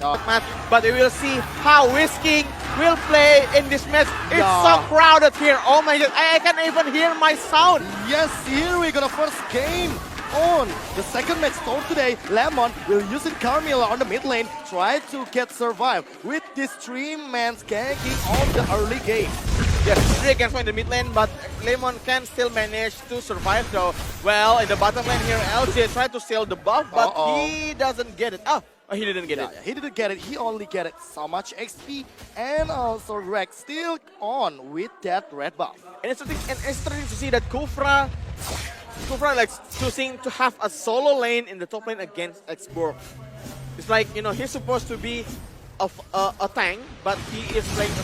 Match, but we will see how Whisking will play in this match. It's so crowded here. Oh my god, I can't even hear my sound. Yes, here we got a first game on the second match for today. Lemon will use it Carmilla on the mid lane, try to get survive with this 3-man ganking on the early game. Yes, 3 against 1 in the mid lane, but Lemon can still manage to survive though. Well, in the bottom lane here, LJ tried to steal the buff, but he doesn't get it. Oh, he didn't get it. Yeah, he didn't get it. He only get it so much XP, and also Rex still on with that red buff. And it's interesting to see that Kufra likes choosing to have a solo lane in the top lane against Xborg. It's like, you know, he's supposed to be a tank, but he is playing a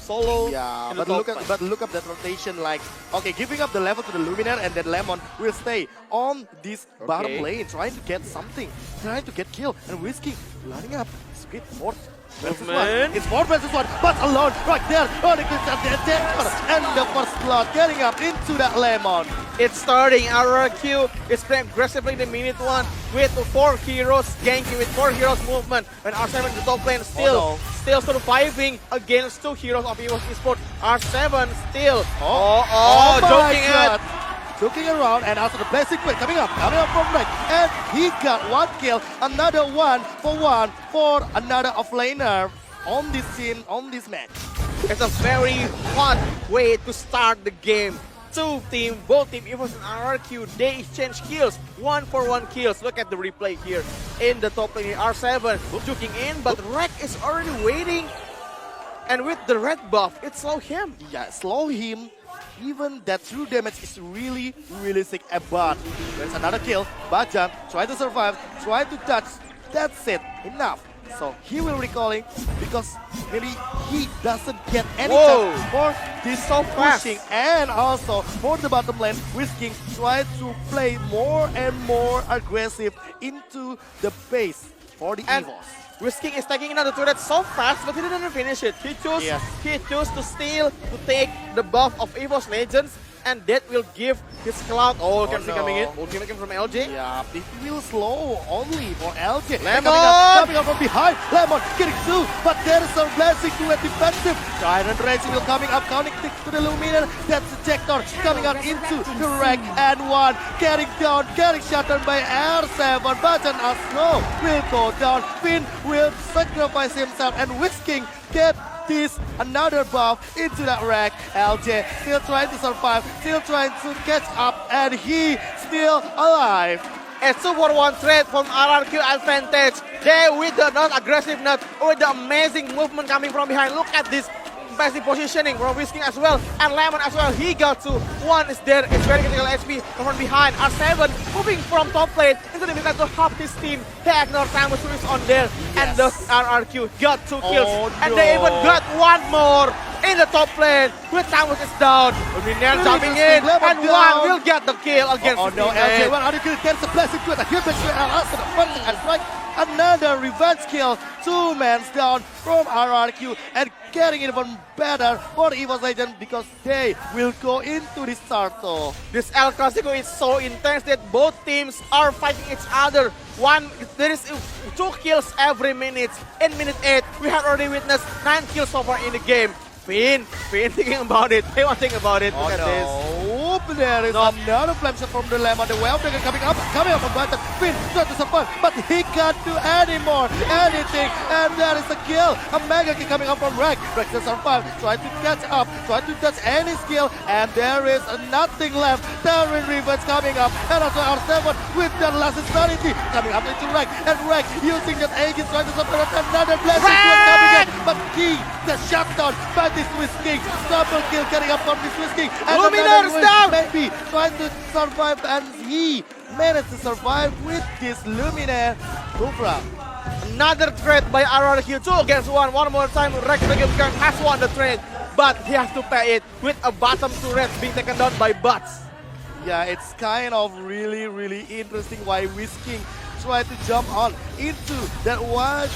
solo. Yeah, but look at that rotation. Like, okay, giving up the level to the Luminaire, and then Lemon will stay on this bottom lane, trying to get something, trying to get kill, and Whisking lining up. Sweet fourth. It's 4 versus 1, but alone right there. Oh, and the first blood getting up into that Lemon. It's starting. RRQ is playing aggressively in the minute 1 with 4 heroes ganking, with 4 heroes movement. When R7 in the top lane still surviving against 2 heroes of EVOS Esports. R7 still. Joking it. Looking around, and also the blessing quick coming up from Rex, and he got 1 kill, another 1-for-1 for another offlaner on this scene, on this match. It's a very fun way to start the game. Both team EVOS and RRQ, they exchange kills, 1-for-1 kills. Look at the replay here in the top lane. R7 juking in, but Rex is already waiting, and with the red buff, it slow him. Yeah, slow him. Even that true damage is really, really sick. But there's another kill. Bajan try to survive, try to touch. That's it. Enough. So he will recalling because maybe he doesn't get any chance for this pushing. And also for the bottom lane, Whisking try to play more and more aggressive into the base for the EVOS. Whisking is taking another turret so fast, but he didn't finish it. He chose to steal, to take the buff of EVOS Legends, and that will give his cloud. Coming in. Ultimate from LJ. Yeah, it will slow only for LJ. Lemon! Coming up from behind. Lemon getting through, but there is a blessing to a defensive. Tyrant Rage will coming up, connecting to the Luminaire. That's the Jector coming up into the Wreck, and 1 getting down, getting shut down by R7. Bajan Asno will go down. Finn will sacrifice himself, and Whisking get this another buff into that rack. LJ still trying to survive, still trying to catch up, and he still alive. A 2-for-1 trade from RRQ advantage. They with the not aggressiveness, with the amazing movement coming from behind. Look at this passive positioning from Whisking as well, and Lemon as well. He got to 1 is there. It's very critical HP from behind. R7 moving from top lane into the mid to help his team. They ignore Samus who is on there, and thus RRQ got 2 kills, and they even got 1 more in the top lane with Samus is down. Luminaire jumping in, and 1 will get the kill against LJ. Well, RRQ gets a blessing to it. A huge and strike. Another revenge kill, 2 men down from RRQ, and getting even better for EVOS Legend because they will go into this Sarto. This El Clasico is so intense that both teams are fighting each other. There is 2 kills every minute. In minute 8, we have already witnessed 9 kills so far in the game. Finn thinking about it. They want to think about it. Look at this. There is another flame shot from the Lemon. The Wave Breaker coming up from bottom. Finn trying to survive, but he can't do anything. And there is a kill. A mega kill coming up from Rex. Rex to survive, trying to catch up, trying to touch any skill, and there is nothing left. Terran Revenge coming up, and also R7 with the last insanity coming up into Rex, and Rex using that Aegis trying to survive another blessing coming in, but he the shutdown by this Whisking. Double kill getting up from this Whisking, and Luminaire is down. Maybe trying to survive, and he managed to survive with this Luminaire Kufra. Another trade by RRQ, 2 against 1. One more time, Rex has won the trade, but he has to pay it with a bottom turret being taken down by Butts. Yeah, it's kind of really interesting why Whisking tried to jump on into that one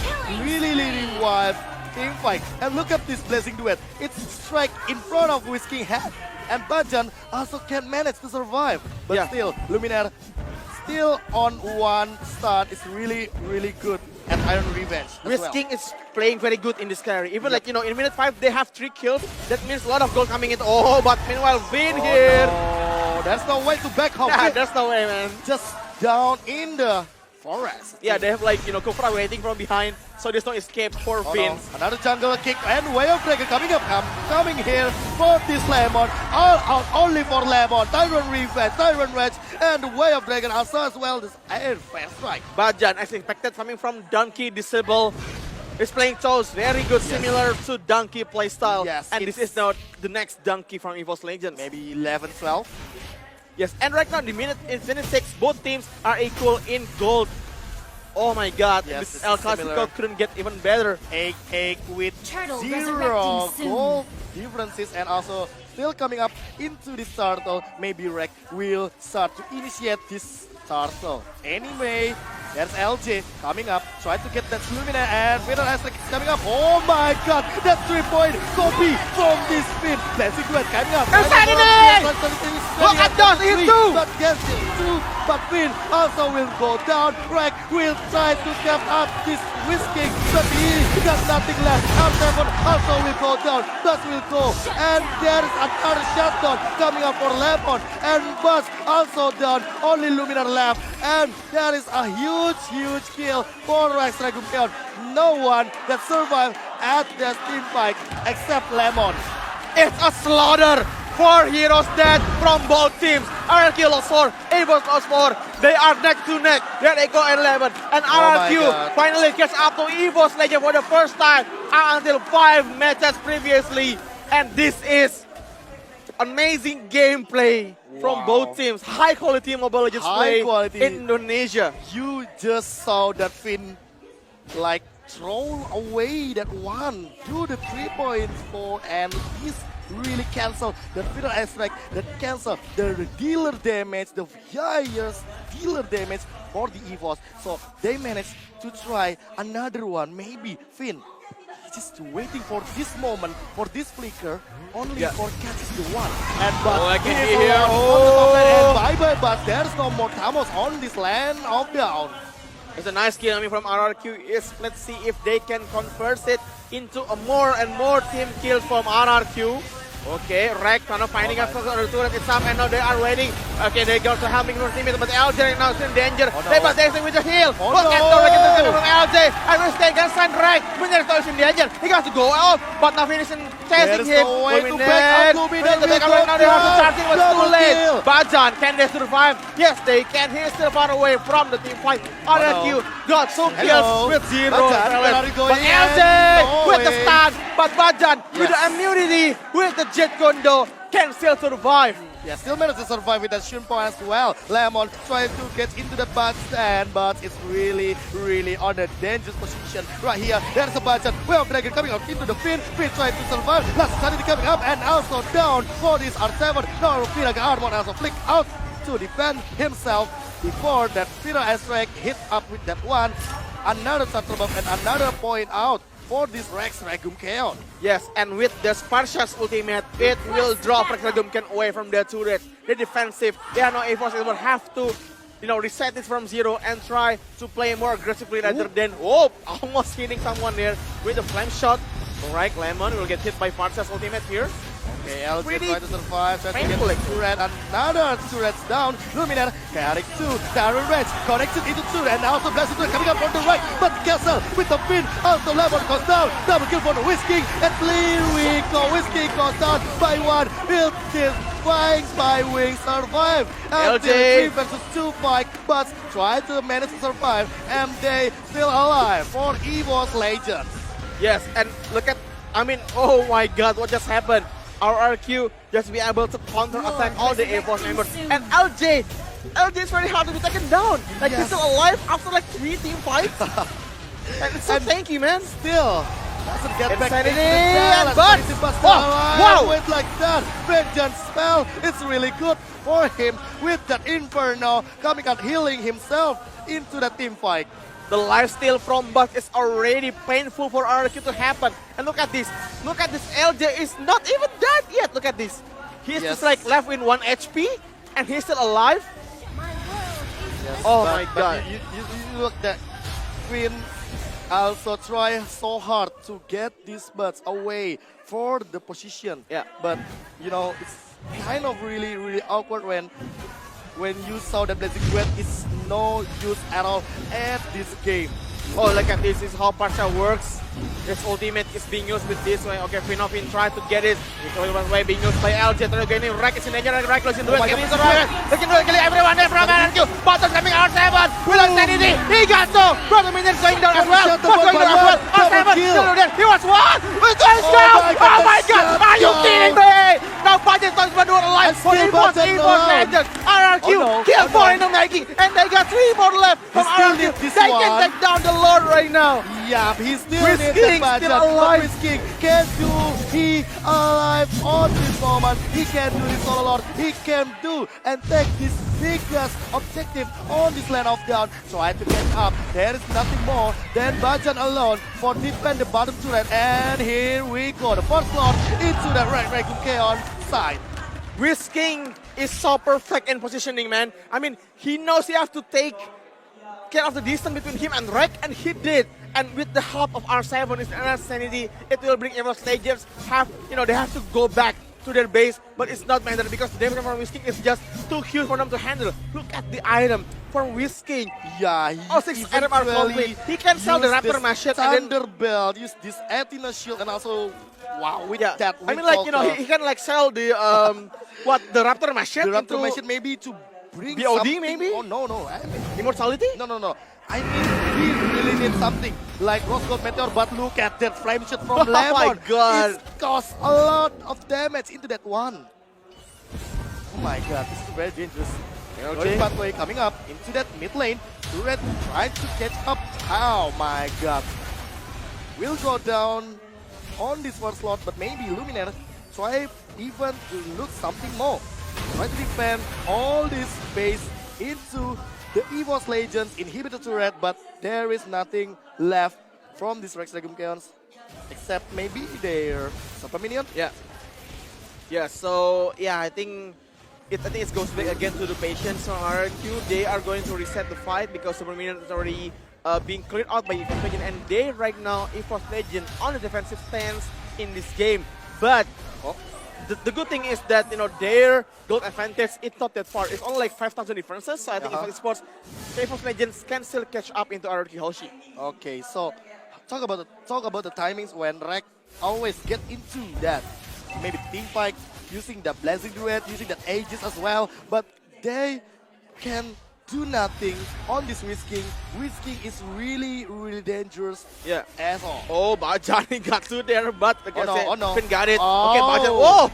really wild team fight. And look at this blessing duet. It's strike in front of Whisking head, and Bajan also can manage to survive. But still, Luminaire still on 1 start is really good at Iron Revenge as well. Whisking is playing very good in this carry. Even like, you know, in minute 5, they have 3 kills. That means a lot of gold coming in. Oh, but meanwhile, Vin here. No, there's no way to back home. Yeah, there's no way, man. Just down in the forest. Yeah, they have like, you know, Kufra waiting from behind. So there's no escape for Vin. No. Another jungle kick and Way of Dragon coming up. Coming here for this Lemon. All out only for Lemon. Tyrant Revenge, Tyrant Rage, and Way of Dragon also as well. This Iron Fast Strike. Bajan, as expected, coming from Donkey Disable. Is playing Toes very good, similar to Donkey playstyle. Yes, and this is now the next Donkey from EVOS Legends. Maybe 11, 12. Yes, and right now, in minute 6, both teams are equal in gold. Oh my god, Yes, this this El is Clasico similar. couldn't get even better. Egg with Turtle 0 resurrecting soon. gold differences and also still coming up into this turtle. Maybe Rek will start to initiate this turtle. Anyway, there's LJ coming up, try to get that Lumina and Peter Aztec is coming up. Oh my god, that 3-point copy from this spin. Blessing Duet coming up. Insanity! Look at those, he's two! But gets it two, but Finn also will go down. Rek will try to cap up this Whisking, but he got nothing left. R7 also will go down. Buzz will go. And there is another shutdown coming up for Lemon. And Buzz also down. Only Luminar left. And there is a huge kill for Rex Dragumkeon. No one that survived at the team fight except Lemon. It's a slaughter. 4 heroes dead from both teams. RRQ lost 4, EVOS lost 4. They are neck to neck. There they go at 11. And my RRQ God. finally gets up to EVOS Legend for the first time until 5 matches previously. And this is amazing gameplay from Wow. both teams. High quality Mobile Legends High play quality. in Indonesia. You just saw that Finn like throw away that one, do the 3.4 and he's really cancel the Fiddle Strike, that cancel the dealer damage, the highest dealer damage for the EVOS. So they managed to try another one, maybe Finn. Just waiting for this moment, for this flicker, only for catches the one. And but I can he see here. on the top lane, and bye-bye, but there's no more Tamos on this land of down. It's a nice kill coming from RRQ. Let's see if they can convert it into a more and more team kills from RRQ. Okay, Rek kind of finding us on the turret itself, and now they are waiting. Okay, they go to helping for teammate, but LJ now is in danger. They are dancing with the heal. Look at the Rek interception from LJ. And we stay against Rek. Winner is in danger. He got to go out, but now finishing chasing him. no way to back up Luminar. Right now they have to start it, but it's too Double late. kill. Bajan, can they survive? Yes, they can. He is still far away from the team fight. RRQ got 2 kills with 0 Bajan, talent. where are you going? But LJ No with the way. stun, but Bajan with the immunity, with the Jet Kondo, can still survive. Yeah, still managed to survive with that Shunpo as well. Lemon trying to get into the bad stand, but it's really on a dangerous position right here. There's a Bajan. Well, Dragon coming out into the Finn. Finn trying to survive. Last Sanity coming up and also down for this R7. Now Finaga Armor also flick out to defend himself before that Fira Strike hit up with that one. Another Turtle Buff and another point out for this Rex Dragumkeon. Yes, and with the Spartia's ultimate, it will draw Rex Dragumkeon away from their turret. They're defensive. They are now EVOS. They will have to, reset this from 0 and try to play more aggressively rather than, almost hitting someone there with a flame shot. Alright, Lemon will get hit by Spartia's ultimate here. Okay, LJ Pretty trying to survive, trying to get painful. the turret. Another turret's down. Luminar, chaotic 2, Tyrant Rage, connected into turret, and also Blessed Turret coming up from the right. But Castle with the pin, also Lemon goes down. Double kill for the Whisking, and here we go. Whisking goes down by 1. Build this flying by wings, survive. And LJ. 3 versus 2 fight, but try to manage to survive. And they still alive for EVOS Legends. Yes, and look at, oh my god, what just happened? RRQ just be able to counter-attack all the EVOS members. And LJ is very hard to be taken down. Like, he's still alive after like 3 team fights. And it's so tanky, man. Still doesn't get back Insanity into the and balance. Buzz. Wow! Wow. With like that, Vengeance spell, it's really good for him with that Inferno coming out healing himself into the team fight. The lifesteal from Buzz is already painful for RRQ to happen. And look at this. Look at this. LJ is not even dead yet. Look at this. He's just like left with 1 HP and he's still alive. Yes, Oh but- my but god. You look that Queen also try so hard to get these birds away for the position. Yeah. But you know, it's kind of really awkward when you saw that blazing duet is no use at all at this game. Oh, look at this. This is how Parsha works. His ultimate is being used with this way. Okay, Finovin tried to get it. It's going one way being used by LJ. They're getting Rek is in danger. Rek losing the way. They can do it. Killing everyone there from RRQ. Bottom coming R7. Will Sanity. He got so. Brother Minions going down as well. What's going down as well? R7 still there. He was one. With this down. Oh my god. Are you kidding me? Now Budget Toys were doing alive for EVOS Legends. RRQ killed 4 in the making. And they got 3 more left from RRQ. They can take down the Lord right now. Yeah, he's still King still alive. King can do he alive on this moment. He can do this all alone. He can do and take this biggest objective on this land of down. Try to get up. There is nothing more than Bajan alone for defend the bottom turret. And here we go. The first slot into the RRQ Chaos side. Wiz King is so perfect in positioning, man. I mean, he knows he has to take care of the distance between him and Rek, and he did. And with the help of R7 and Sanity, it will bring EVOS Legends they have to go back to their base, but it's not matter because the damage from Wiz King is just too huge for them to handle. Look at the item from Wiz King. Yeah, he 6 item are complete. He can sell the Raptor Machete and then Thunderbelt, use this Athena shield, and also wow with that. I mean, like he can like sell the the Raptor Machete. The Raptor Machete maybe to bring BOD something. maybe? Oh no. I mean, Immortality? No. I mean, he really needs something like Rose Gold Meteor, but look at that flame shot from Lemon. Oh my god. It caused a lot of damage into that one. Oh my god, this is very dangerous. Okay. Pathway coming up into that mid lane. Turret trying to catch up. Oh my god. Will go down on this first slot, but maybe Luminaire try even to look something more. Try to defend all this base into the EVOS Legends inhibitor turret, but there is nothing left from this Rex Regum Chaos except maybe their super minion. I think it goes back again to the patience from RRQ. They are going to reset the fight because super minion is already being cleared out by EVOS Legend, and they right now EVOS Legend on the defensive stance in this game. But the good thing is that their gold advantage is not that far. It's only like 5,000 differences. So I think EVOS Sports, EVOS Legends can still catch up into RRQ Hoshi. Okay, so talk about the timings when Rek always get into that. Maybe team fight using the blazing duet, using that Aegis as well, but they can do nothing on this Wiz King. Wiz King is really dangerous as all. Oh, Bajani got to there, but oh no. Finn got it. Oh. Okay, Bajan.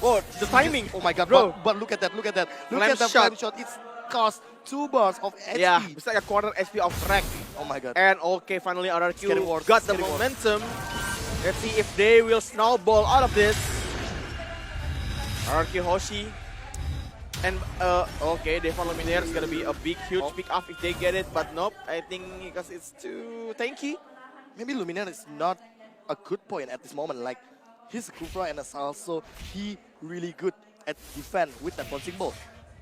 Whoa, the timing. Oh my god, bro. But look at that. Look at the shot. flame shot. It's cost 2 bars of HP. Yeah, it's like a quarter HP of Rek. Oh my god. And okay, finally RRQ It's got the getting worse. momentum. Let's see if they will snowball out of this. RRQ Hoshi. And okay, Devon Luminaire is gonna be a huge pick up if they get it, but nope. I think because it's too tanky. Maybe Luminaire is not a good point at this moment. Like he's Kufra and is also he really good at defense with that bouncing ball.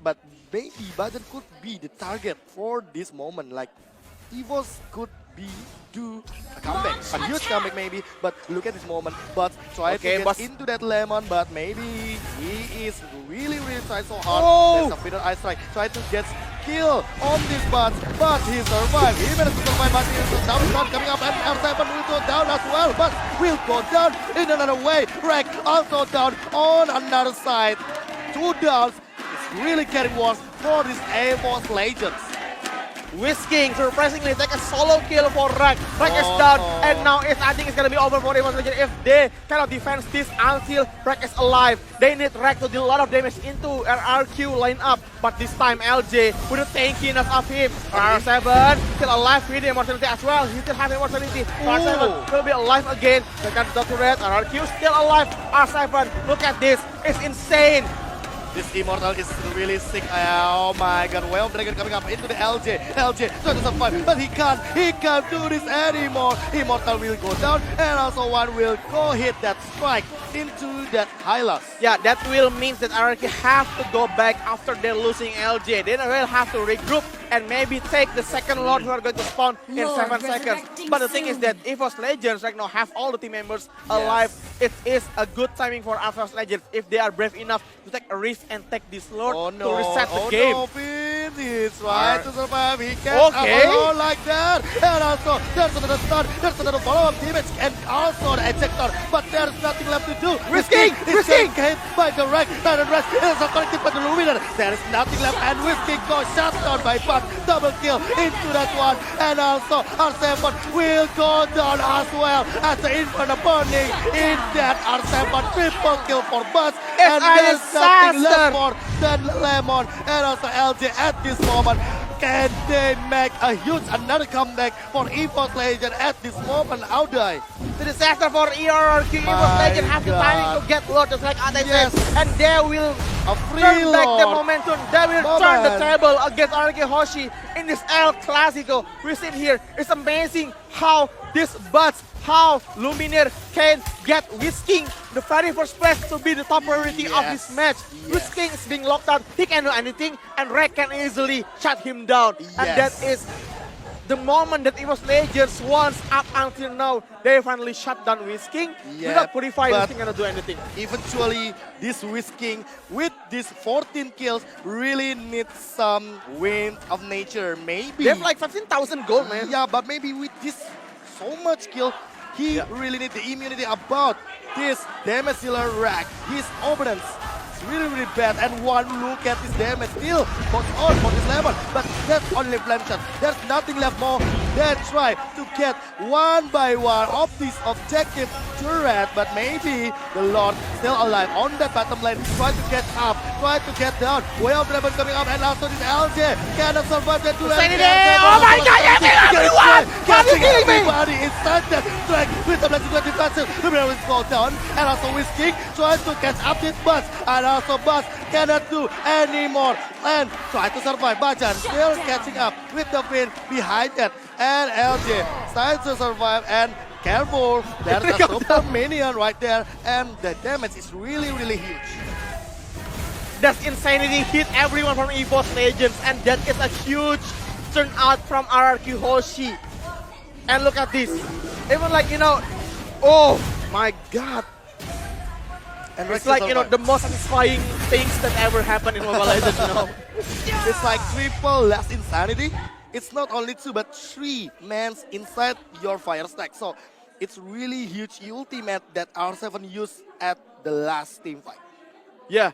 But maybe Bajan could be the target for this moment. Like EVOS could do a comeback, a huge comeback maybe. But look at this moment. But try to get into that Lemon, but maybe he is really trying so hard. Oh. There's a Bitter Eye Strike. Try to get kill on this but he survived. He managed to survive, but here's a down shot coming up, and R7 will go down as well, but will go down in another way. Rek also down on another side. 2 downs. It's really getting worse for this EVOS Legends. Wiz King surprisingly take a solo kill for Rek. Rek is down, and now I think it's gonna be over for EVOS Legends if they cannot defend this until Rek is alive. They need Rek to deal a lot of damage into RRQ lineup, but this time LJ with the tankiness of him. R7 still alive with the immortality as well. He still has immortality. R7 will be alive again. They got the turret. RRQ still alive. R7, look at this. It's insane. This Immortal is really sick. Oh my god, Wave Dragon coming up into the LJ. LJ trying to survive, but he can't do this anymore. Immortal will go down, and also one will go hit that strike into that Hylas. Yeah, that will means that RRQ have to go back after they're losing LJ. They will have to regroup and maybe take the second Lord who are going to spawn in 7 seconds. But the thing is that EVOS Legends right now have all the team members alive. It is a good timing for EVOS Legends if they are brave enough to take a risk and take this Lord to reset the game. No, Finn is right to survive. He can't alone like that. And also, there's another stun, there's another follow-up damage, and also the ejector. But there's nothing left to do. Risking! Hit by the Rex. And the Rex is connected by the Luminor. There is nothing left, and Risking goes shut down by Buck. Double kill into that one. And also, R7 will go down as well as the Inferno burning in that R7. Triple kill for Buzz. And there's nothing left more than Lemon and also LJ at this moment. Can they make a huge another comeback for EVOS Legend at this moment? Out there. The disaster for RRQ. EVOS Legend have the timing to get Lord just like Ate said. And they will turn back the momentum. They will turn the table against RRQ Hoshi in this El Clasico. We see here. It's amazing how this Buzz, how Lumineer can get Whisking the very first place to be the top priority of this match. Whisking is being locked out. He can do anything, and Rek can easily shut him down. And that is the moment that EVOS Legends wants up until now. They finally shut down Whisking. Without Purify, Whisking cannot do anything. Eventually, this Whisking with these 14 kills really needs some wind of nature. Maybe. They have like 15,000 gold, man. Yeah, but maybe with this so much kill, he really needs the immunity about this damage dealer Rack. His opponents is really bad, and one look at this damage still goes on for this level, but that's only flame shot. There's nothing left more than try to get one by one of this objective turret, but maybe the Lord still alive on the bottom lane. Try to get up, try to get down. Whale Dragon coming up, and also this LJ cannot survive that duel. Oh my god, you kill everyone! Are you kidding me? Everybody inside that track with the blessing to defensive. The will go down, and also Whisking tries to catch up this Buzz, and also Buzz cannot do anymore and try to survive. Bajan still catching up with the win behind that, and LJ tries to survive, and careful, there's a super minion right there, and the damage is really huge. That's insanity, hit everyone from EVOS Legends, and that is a huge turnout from RRQ Hoshi. And look at this, even like, oh my god. And it's like, the most satisfying things that ever happened in Mobile Legends, It's like triple less insanity. It's not only 2 but 3 mans inside your fire stack. So it's really huge ultimate that R7 used at the last team fight. Yeah.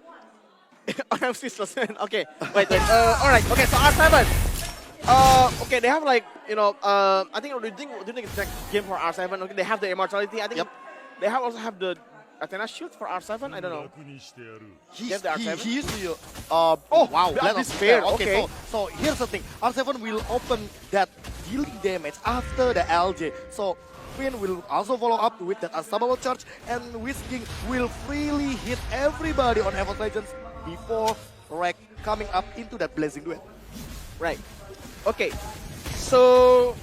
Okay, wait. Alright, okay, so R7. Okay, they have like, I think, do you think it's next game for R7? Okay, they have the immortality. I think they also have the Athena shield for R7. I don't know. He used to. Oh wow, that is fair. Okay. So here's the thing. R7 will open that dealing damage after the LJ. So Finn will also follow up with that unstoppable charge, and Whisking will freely hit everybody on EVOS Legends before Rek coming up into that blazing duel. Right. Okay. So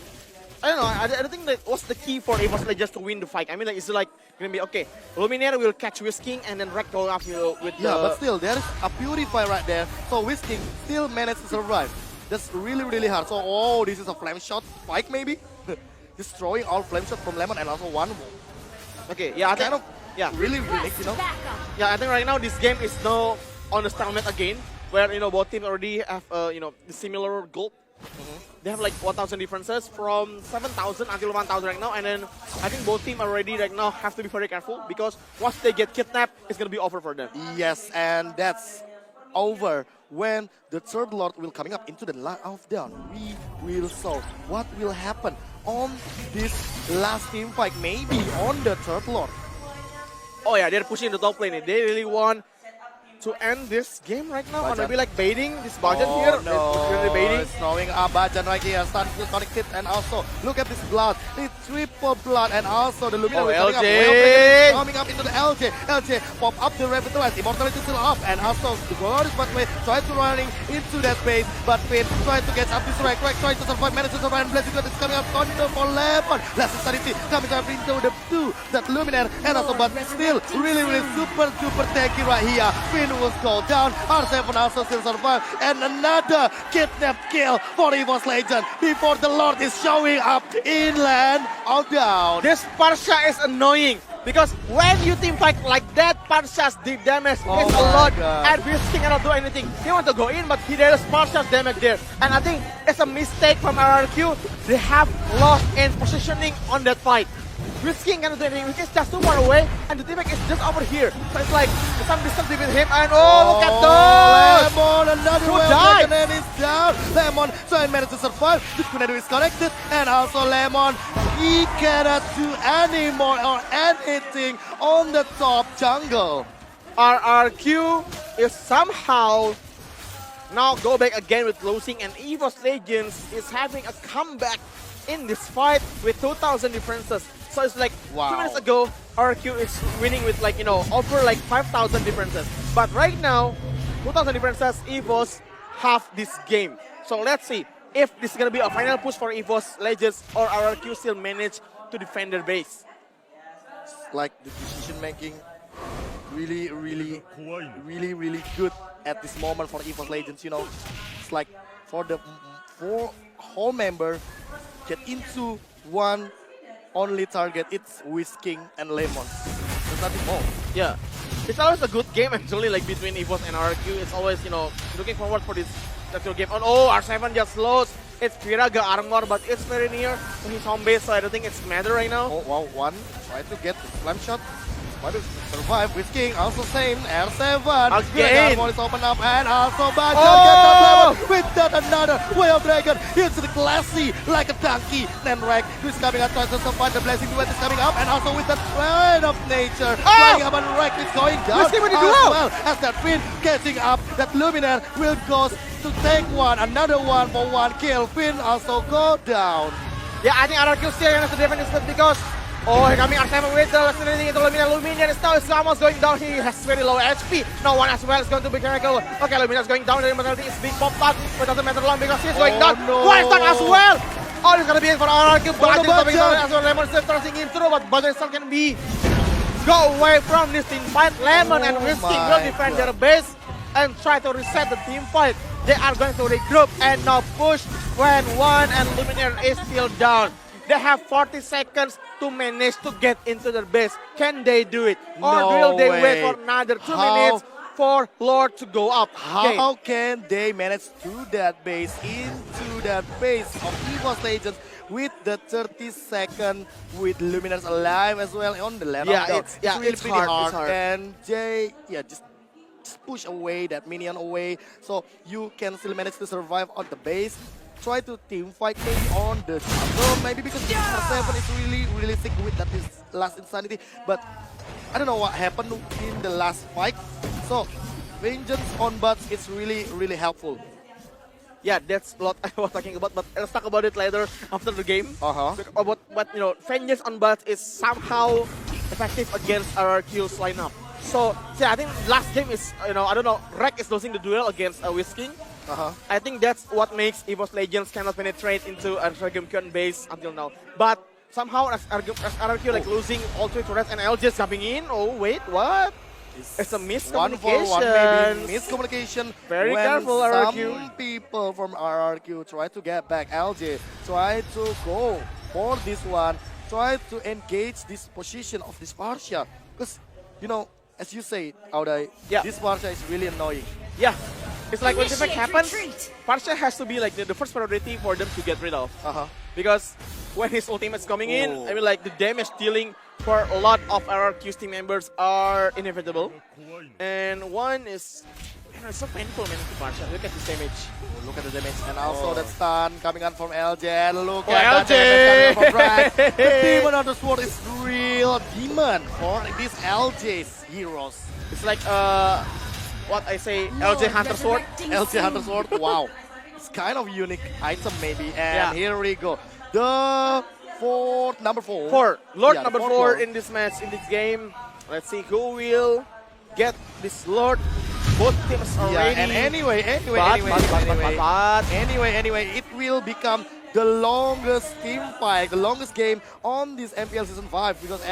I don't know. I don't think that what's the key for EVOS Legends to win the fight. I mean, like, it's like gonna be okay. Lumineer will catch Whisking, and then Rek go up with but still there is a Purify right there. So Whisking still managed to survive. That's really hard. So this is a flame shot spike maybe, destroying all flame shot from Lemon and also one more. Okay. Yeah. I think, really unique, Yeah. I think right now this game is now on the stalemate again, where both teams already have the similar gold. They have like 1,000 differences from 7,000 until 1,000 right now, and then I think both teams already right now have to be very careful because once they get kidnapped, it's gonna be over for them. Yes, and that's over when the third Lord will coming up into the line of down. We will solve what will happen on this last team fight, maybe on the third Lord. Oh yeah, they're pushing the top lane. They really want to end this game right now, or maybe like baiting this budget here. No, really baiting. It's throwing Bajan right here. Stun still connected, and also look at this blood. It's triple blood, and also the Lumina is coming up. LJ. Coming up into the LJ. LJ pop up the Revitalize. Immortality still up, and also the glorious pathway tries to running into that space, but Finn tries to get up this Rek. Rek tries to survive, manages to survive, and Blessing God is coming up. Counter for Lemon. Last insanity coming up into the two. That Luminaire, and also but still really super tanky right here. Finn will go down. R7 also still survive, and another kidnap kill for EVOS Legend before the Lord is showing up inland or down. This Parsha is annoying because when you team fight like that, Parsha's deep damage is a lot, and Whisking cannot do anything. He wants to go in, but there is Parsha's damage there, and I think it's a mistake from RRQ. They have lost in positioning on that fight. Whisking cannot do anything. Whisking is just too far away, and the teammate is just over here. So it's like some distance between him and look at those! Lemon, another Who well died? taken, and is down. Lemon trying to manage to survive. The tornado is connected, and also Lemon, he cannot do any more or anything on the top jungle. RRQ is somehow now go back again with losing, and EVOS Legends is having a comeback in this fight with 2,000 differences. So it's like 2 minutes ago, RRQ is winning with like, over like 5,000 differences. But right now, 2,000 differences, EVOS have this game. So let's see if this is going to be a final push for EVOS Legends or RRQ still manage to defend their base. Like the decision making really good at this moment for EVOS Legends. It's like for the whole member get into one only target, it's Whisking and Lemon. There's nothing more. Yeah, it's always a good game actually, like between EVOS and RRQ. It's always, looking forward for this actual game. Oh, R7 just lost. It's Kira got armor, but it's very near to his home base, so I don't think it's matter right now. Oh, wow, one try to get the slam shot. Why to survive? Whisking also same. R7 again. Armor is open up, and also Bajan gets up level with that another Way of Dragon. Here's the classy like a donkey. Then Rek is coming up, tries to survive. The Blessing Duet is coming up, and also with the Train of Nature flying up, and Rek is going down as well as that Finn catching up. That Luminaire will go to take one, another one for one kill. Finn also go down. Yeah, I think RRQ still has to defend this split because here coming R7 with the last thing into Luminaire. Luminaire is now almost going down. He has very low HP. No one as well is going to be careful. Okay, Luminaire is going down. The immortality is being popped up, but doesn't matter long because he's going down. No. One stun as well. Oh, it's gonna be it for RRQ. Bajan is coming down as well. Lemon is tossing him through, but Bajan still can be go away from this team fight. Lemon and Whisking will defend their base and try to reset the team fight. They are going to regroup and now push when one and Luminaire is still down. They have 40 seconds to manage to get into their base. Can they do it? Or will they wait for another 2 minutes for Lord to go up? How can they manage to that base, into that base of EVOS Legends with the 30 second with Luminars alive as well on the level? It's really pretty hard. It's hard. And they, just push away that minion away, so you can still manage to survive on the base. Try to team fight maybe on the jungle, maybe because R7 is really sick with that his last insanity. But I don't know what happened in the last fight. So vengeance on bots is really helpful. Yeah, that's what I was talking about, but let's talk about it later after the game. But vengeance on bots is somehow effective against RRQ's lineup. So I think last game is, I don't know, Rek is losing the duel against Whisking. I think that's what makes EVOS Legends cannot penetrate into RRQ base until now. But somehow as RRQ like losing all 3 turrets and LJ is jumping in. Oh wait, what? It's a miscommunication. 1-for-1 maybe miscommunication. Very when careful, RRQ. Some people from RRQ try to get back LJ, try to go for this one, try to engage this position of this Parsha. Because, as you say, Audai, this Parsha is really annoying. Yeah. It's like when something happens, Parsha has to be like the first priority for them to get rid of. Because when his ultimate's coming in, I mean like the damage dealing for a lot of RRQ's team members are inevitable. And one is, it's so painful, man, to Parsha. Look at this damage. Look at the damage. And also that stun coming on from LJ. And look at that damage coming from Brad. The demon on the sword is real demon for these LJ's heroes. It's like what I say, LJ Hunter Sword. LJ Hunter Sword, wow. It's kind of unique item maybe. Yeah. And here we go. The number 4. Lord Yeah, number the 4 Lord. in this match, in this game. Let's see who will get this Lord. Both teams are Yeah, ready. and anyway, it will become the longest team fight, the longest game on this MPL Season 5 because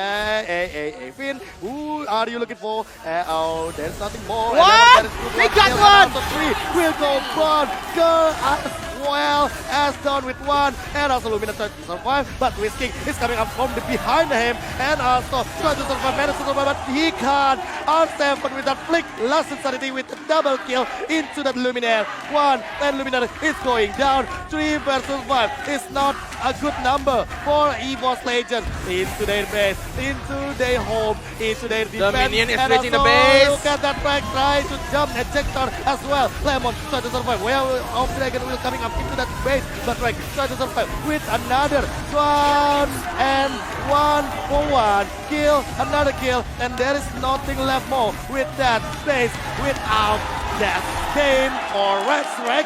Finn, who are you looking for? Oh, there's nothing more. What? They got one! The 3 will go Bron, Girl as well as done with 1, and also Lumina tries to survive, but Whisking is coming up from the behind him, and also tries to survive, manages to survive, but he can't. R7 with that flick, last insanity with a double kill into that Luminaire. 1, and Luminaire is going down. 3 versus 5 is not a good number for EVOS Legends into their base, into their home, into their defense. minion is and reaching the also base. Look at that frag, try to jump ejector as well. Lemon try to survive. Well, Dragon will coming up into that base, but Drake try to survive with another 1 and 1 for 1 kill, another kill, and there is nothing left more with that base without that game or Resurrect.